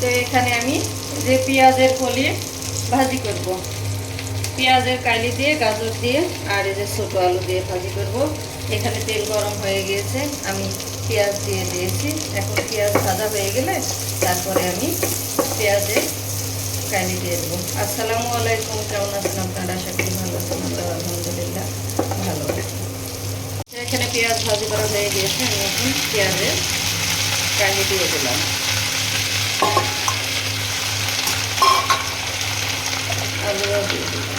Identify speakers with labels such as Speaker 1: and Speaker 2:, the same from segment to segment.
Speaker 1: তো এখানে আমি যে পেঁয়াজের কলি ভাজি করব, পেঁয়াজের কালি দিয়ে, গাজর দিয়ে আর এই যে ছোটো আলু দিয়ে ভাজি করব। এখানে তেল গরম হয়ে গিয়েছে, আমি পেঁয়াজ দিয়ে দিয়েছি। এখন পেঁয়াজ ভাজা হয়ে গেলে তারপরে আমি পেঁয়াজের কালি দিয়ে দেবো। আসসালামু আলাইকুম, কেমন আছেন আপনারা? আশা করি ভালো আছেন। আমরা আলহামদুলিল্লাহ ভালো আছি। এখানে পেঁয়াজ ভাজি করা হয়ে গিয়েছে, আমি এখন পেঁয়াজের কালি দিয়ে দিলাম। আলুও দিয়ে দিলাম।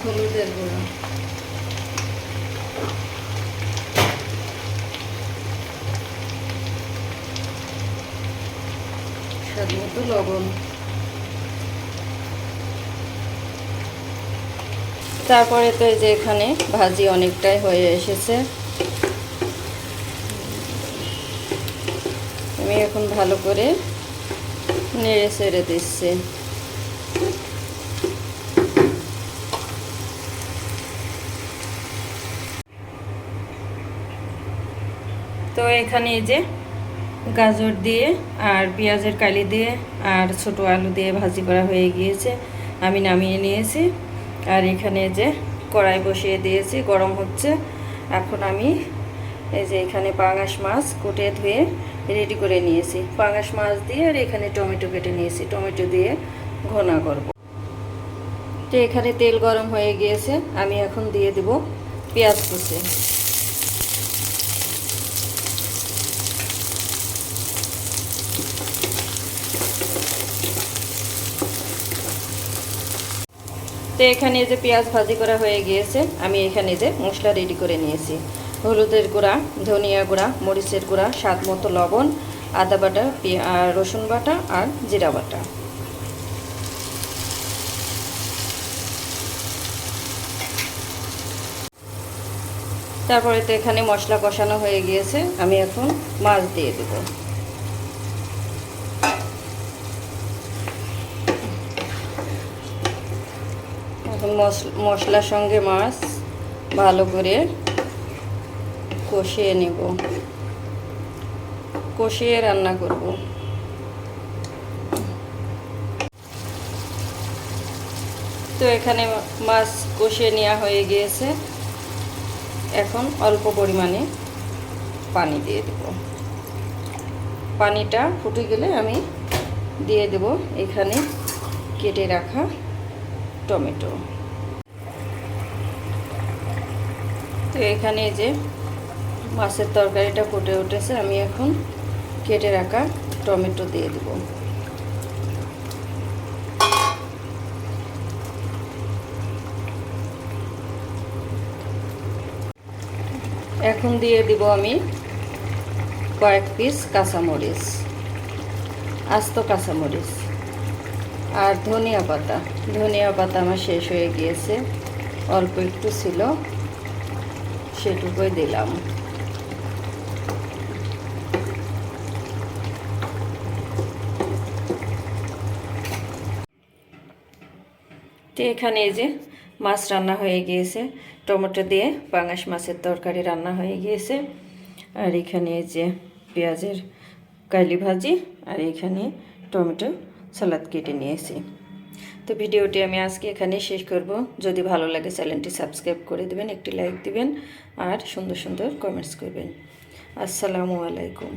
Speaker 1: হলুদের গুঁড়ো, স্বাদ মতো লবণ। তারপরে তো এই যে এখানে ভাজি অনেকটাই হয়ে এসেছে। আমি এখন ভালো করে নেড়ে ছেড়ে দিচ্ছি। তো এখানে এই যে গাজর দিয়ে আর পেঁয়াজের কালি দিয়ে আর ছোটো আলু দিয়ে ভাজি করা হয়ে গিয়েছে, আমি নামিয়ে নিয়েছি। আর এখানে যে কড়াই বসিয়ে দিয়েছি, গরম হচ্ছে। এখন আমি এই যে এখানে পাঙাশ মাছ কুটে ধুয়ে রেডি করে নিয়েছি, পাঙাশ মাছ দিয়ে আর এখানে টমেটো কেটে নিয়েছি, টমেটো দিয়ে ঘোনা করব। তো এখানে তেল গরম হয়ে গিয়েছে, আমি এখন দিয়ে দেব পেঁয়াজ কুচি। তো এখানে যে পেঁয়াজ ভাজি করা হয়ে গিয়েছে, আমি এখানে যে মশলা রেডি করে নিয়েছি। হলুদের গুঁড়া, ধনিয়া গুঁড়া, মরিচের গুঁড়া, স্বাদ মতো লবণ, আদা বাটা, রসুন বাটা আর জিরা বাটা। তারপরে তো এখানে মশলা কষানো হয়ে গিয়েছে, আমি এখন মাছ দিয়ে দেব। এখন মশলার সঙ্গে মাছ ভালো করে কষিয়ে নেব, কষিয়ে রান্না করব। তো এখানে মাছ কষিয়ে নেওয়া হয়ে গিয়েছে, এখন অল্প পরিমাণে পানি দিয়ে দেব। পানিটা ফুটে গেলে আমি দিয়ে দেব এখানে কেটে রাখা টমেটো। তো এখানে যে মাছের তরকারিটা ফুটে উঠেছে, আমি এখন কেটে রাখা টমেটো দিয়ে দেব। এখন দিয়ে দিব আমি কয়েক পিস কাঁচামরিচ, আস্ত কাঁচামরিচ আর ধনিয়া পাতা। ধনিয়া পাতা আমার শেষ হয়ে গিয়েছে, অল্প একটু ছিল, সেটুকুই দিলাম। তো এখানে এই যে মাছ রান্না হয়ে গিয়েছে, টমেটো দিয়ে পাঙাশ মাছের তরকারি রান্না হয়ে গিয়েছে। আর এখানে এই যে পেঁয়াজের কালি ভাজি আর এখানে টমেটো সালাদ কেটে নিয়েছি। তো ভিডিওটি আমি আজকে এখানে শেষ করব। যদি ভালো লাগে চ্যানেলটি সাবস্ক্রাইব করে দেবেন, একটি লাইক দিবেন আর সুন্দর সুন্দর কমেন্টস করবেন। আসসালামু আলাইকুম।